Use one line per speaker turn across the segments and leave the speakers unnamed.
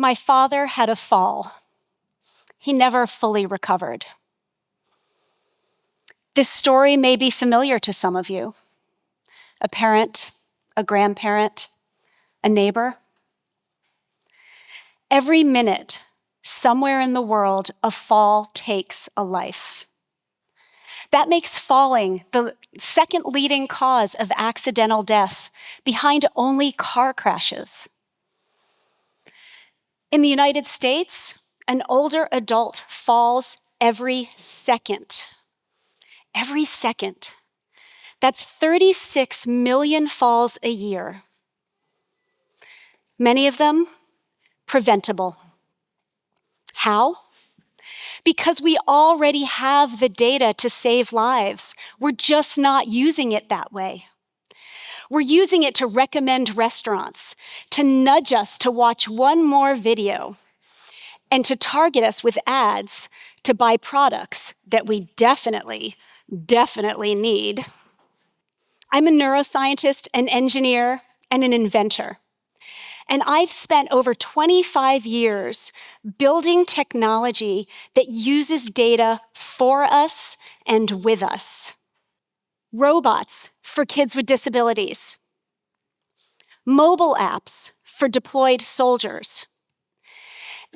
My father had a fall. He never fully recovered. This story may be familiar to some of you. A parent, a grandparent, a neighbor. Every minute, somewhere in the world, a fall takes a life. That makes falling the second leading cause of accidental death, behind only car crashes. In the United States, an older adult falls every second. Every second. That's 36 million falls a year. Many of them preventable. How? Because we already have the data to save lives. We're just not using it that way. We're using it to recommend restaurants, to nudge us to watch one more video, and to target us with ads to buy products that we definitely need. I'm a neuroscientist, an engineer, and an inventor. And I've spent over 25 years building technology that uses data for us and with us. Robots for kids with disabilities. Mobile apps for deployed soldiers.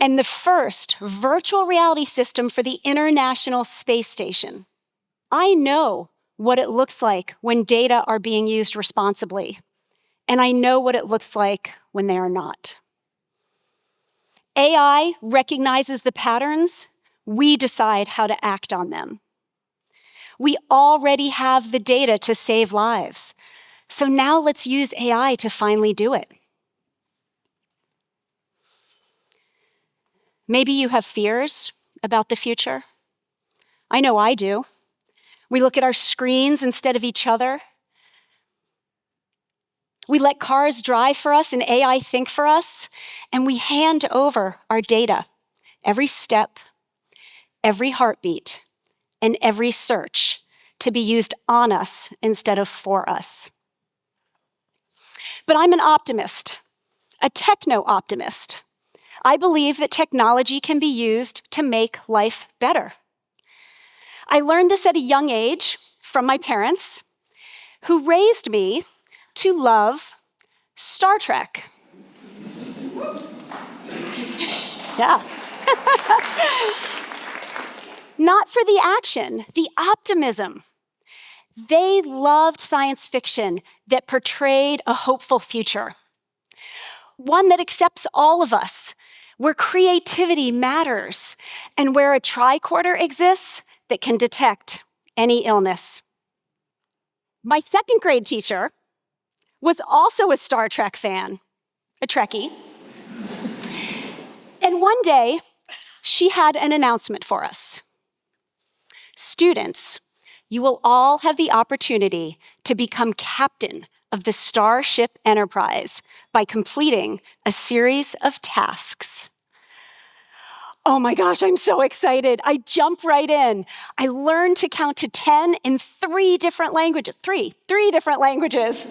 And the first virtual reality system for the International Space Station. I know what it looks like when data are being used responsibly. And I know what it looks like when they are not. AI recognizes the patterns. We decide how to act on them. We already have the data to save lives. So now let's use AI to finally do it. Maybe you have fears about the future. I know I do. We look at our screens instead of each other. We let cars drive for us and AI think for us, and we hand over our data, every step, every heartbeat, and every search to be used on us instead of for us. But I'm an optimist, a techno-optimist. I believe that technology can be used to make life better. I learned this at a young age from my parents, who raised me to love Star Trek. Yeah. Not for the action, the optimism. They loved science fiction that portrayed a hopeful future. One that accepts all of us, where creativity matters, and where a tricorder exists that can detect any illness. My second grade teacher was also a Star Trek fan, a Trekkie. And one day, she had an announcement for us. Students, you will all have the opportunity to become captain of the Starship Enterprise by completing a series of tasks. Oh my gosh, I'm so excited. I jump right in. I learned to count to 10 in three different languages. Three different languages.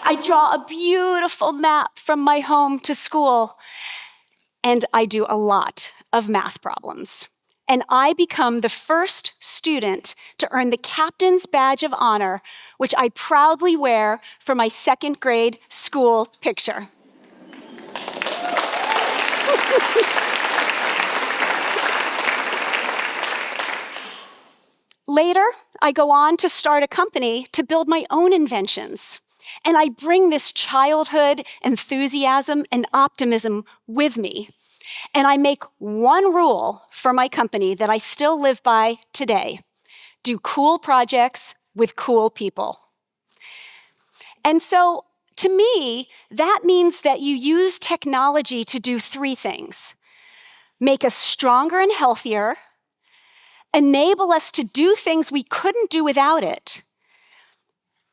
I draw a beautiful map from my home to school. And I do a lot of math problems. And I become the first student to earn the Captain's Badge of Honor, which I proudly wear for my second grade school picture. Later, I go on to start a company to build my own inventions. And I bring this childhood enthusiasm and optimism with me. And I make one rule for my company that I still live by today: do cool projects with cool people. And so, to me, that means that you use technology to do three things: make us stronger and healthier, enable us to do things we couldn't do without it,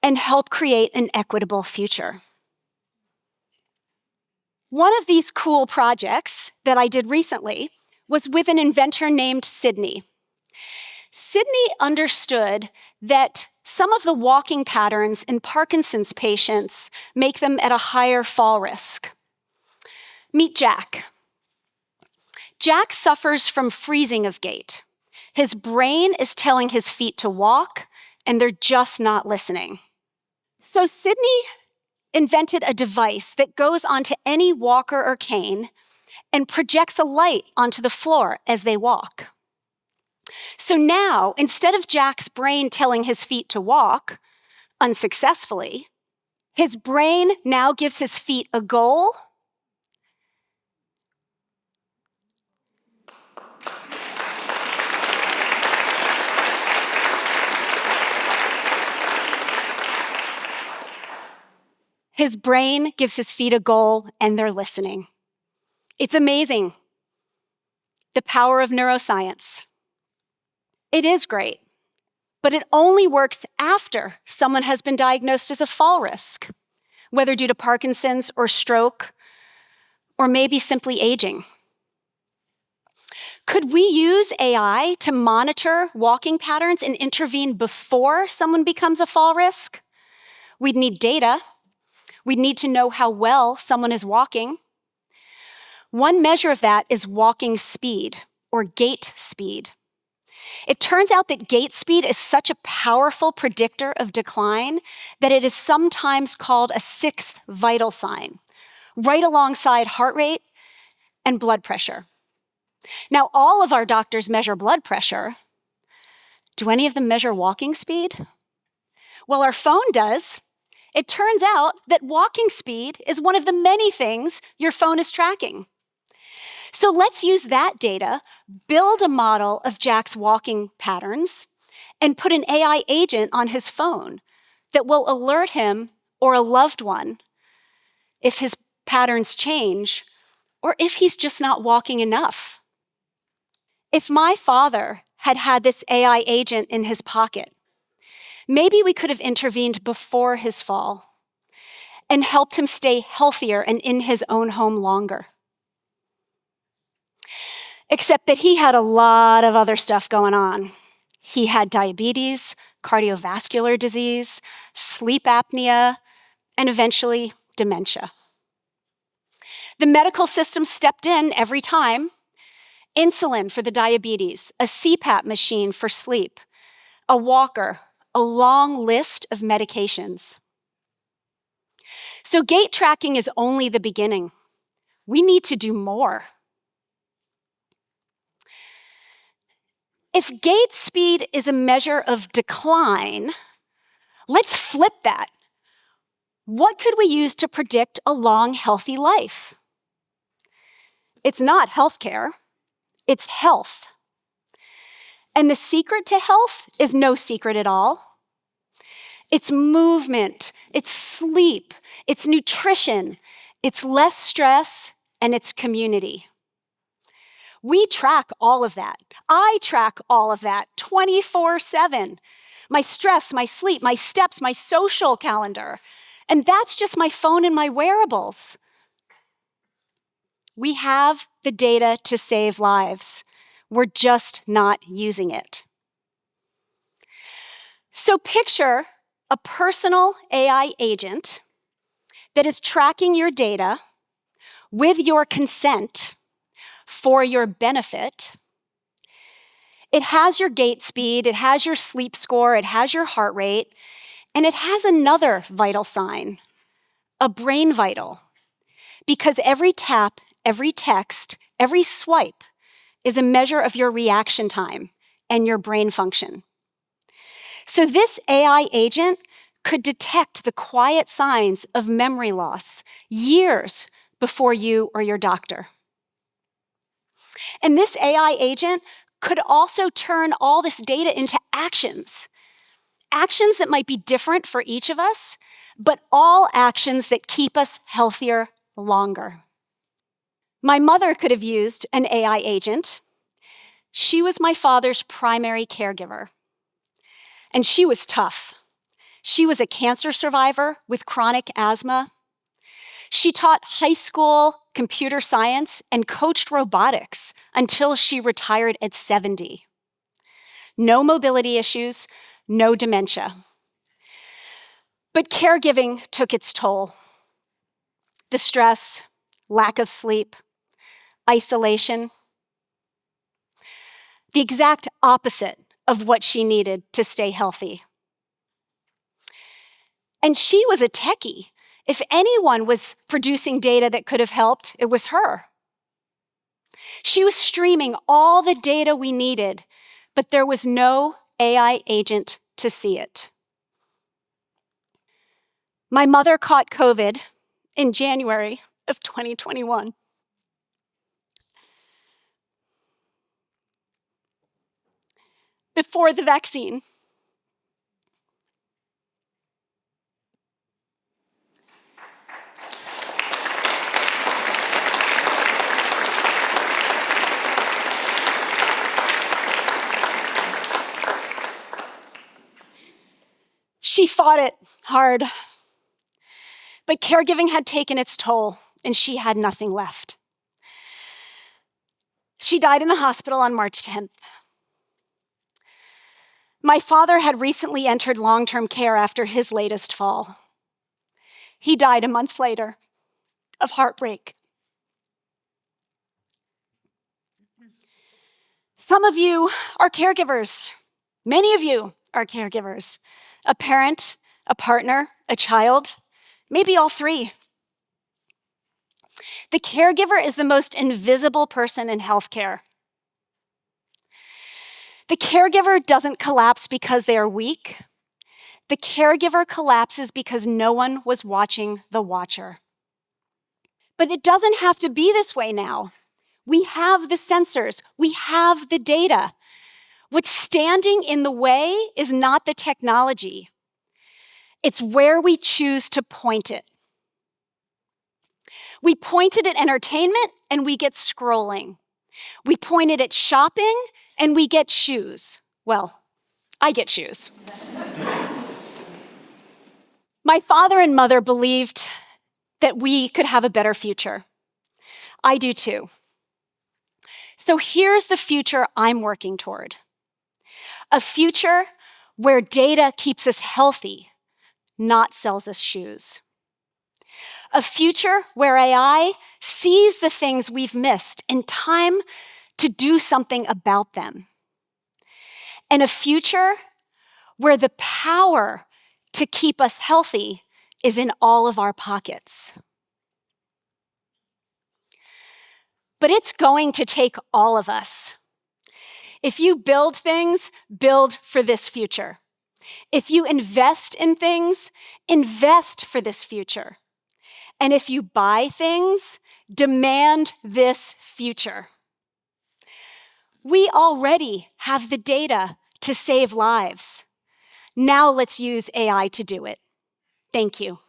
and help create an equitable future. One of these cool projects that I did recently was with an inventor named Sydney. Sydney understood that some of the walking patterns in Parkinson's patients make them at a higher fall risk. Meet Jack. Jack suffers from freezing of gait. His brain is telling his feet to walk, and they're just not listening. So Sydney invented a device that goes onto any walker or cane and projects a light onto the floor as they walk. So now, instead of Jack's brain telling his feet to walk, unsuccessfully, his brain now gives his feet a goal. His brain gives his feet a goal, and they're listening. It's amazing, the power of neuroscience. It is great, but it only works after someone has been diagnosed as a fall risk, whether due to Parkinson's or stroke, or maybe simply aging. Could we use AI to monitor walking patterns and intervene before someone becomes a fall risk? We'd need data. We'd need to know how well someone is walking. One measure of that is walking speed, or gait speed. It turns out that gait speed is such a powerful predictor of decline that it is sometimes called a sixth vital sign, right alongside heart rate and blood pressure. Now, all of our doctors measure blood pressure. Do any of them measure walking speed? Well, our phone does. It turns out that walking speed is one of the many things your phone is tracking. So let's use that data, build a model of Jack's walking patterns, and put an AI agent on his phone that will alert him or a loved one if his patterns change or if he's just not walking enough. If my father had had this AI agent in his pocket, maybe we could have intervened before his fall and helped him stay healthier and in his own home longer. Except that he had a lot of other stuff going on. He had diabetes, cardiovascular disease, sleep apnea, and eventually dementia. The medical system stepped in every time. Insulin for the diabetes, a CPAP machine for sleep, a walker, a long list of medications. So gait tracking is only the beginning. We need to do more. If gait speed is a measure of decline, let's flip that. What could we use to predict a long, healthy life? It's not healthcare, it's health. And the secret to health is no secret at all. It's movement, it's sleep, it's nutrition, it's less stress, and it's community. We track all of that. I track all of that 24/7. My stress, my sleep, my steps, my social calendar. And that's just my phone and my wearables. We have the data to save lives. We're just not using it. So picture a personal AI agent that is tracking your data with your consent for your benefit. It has your gait speed, it has your sleep score, it has your heart rate, and it has another vital sign, a brain vital, because every tap, every text, every swipe is a measure of your reaction time and your brain function. So this AI agent could detect the quiet signs of memory loss years before you or your doctor. And this AI agent could also turn all this data into actions. Actions that might be different for each of us, but all actions that keep us healthier longer. My mother could have used an AI agent. She was my father's primary caregiver. And she was tough. She was a cancer survivor with chronic asthma. She taught high school computer science and coached robotics until she retired at 70. No mobility issues, no dementia. But caregiving took its toll. The stress, lack of sleep, isolation. the exact opposite of what she needed to stay healthy. And she was a techie. If anyone was producing data that could have helped, it was her. She was streaming all the data we needed, but there was no AI agent to see it. My mother caught COVID in January of 2021. Before the vaccine. She fought it hard, but caregiving had taken its toll, and she had nothing left. She died in the hospital on March 10th. My father had recently entered long-term care after his latest fall. He died a month later of heartbreak. Some of you are caregivers. Many of you are caregivers. A parent, a partner, a child, maybe all three. The caregiver is the most invisible person in healthcare. The caregiver doesn't collapse because they are weak. The caregiver collapses because no one was watching the watcher. But it doesn't have to be this way now. We have the sensors. We have the data. What's standing in the way is not the technology. It's where we choose to point it. We point it at entertainment and we get scrolling. We point it at shopping and we get shoes. Well, I get shoes. My father and mother believed that we could have a better future. I do too. So here's the future I'm working toward. A future where data keeps us healthy, not sells us shoes. A future where AI sees the things we've missed in time to do something about them. And a future where the power to keep us healthy is in all of our pockets. But it's going to take all of us. If you build things, build for this future. If you invest in things, invest for this future. And if you buy things, demand this future. We already have the data to save lives. Now let's use AI to do it. Thank you.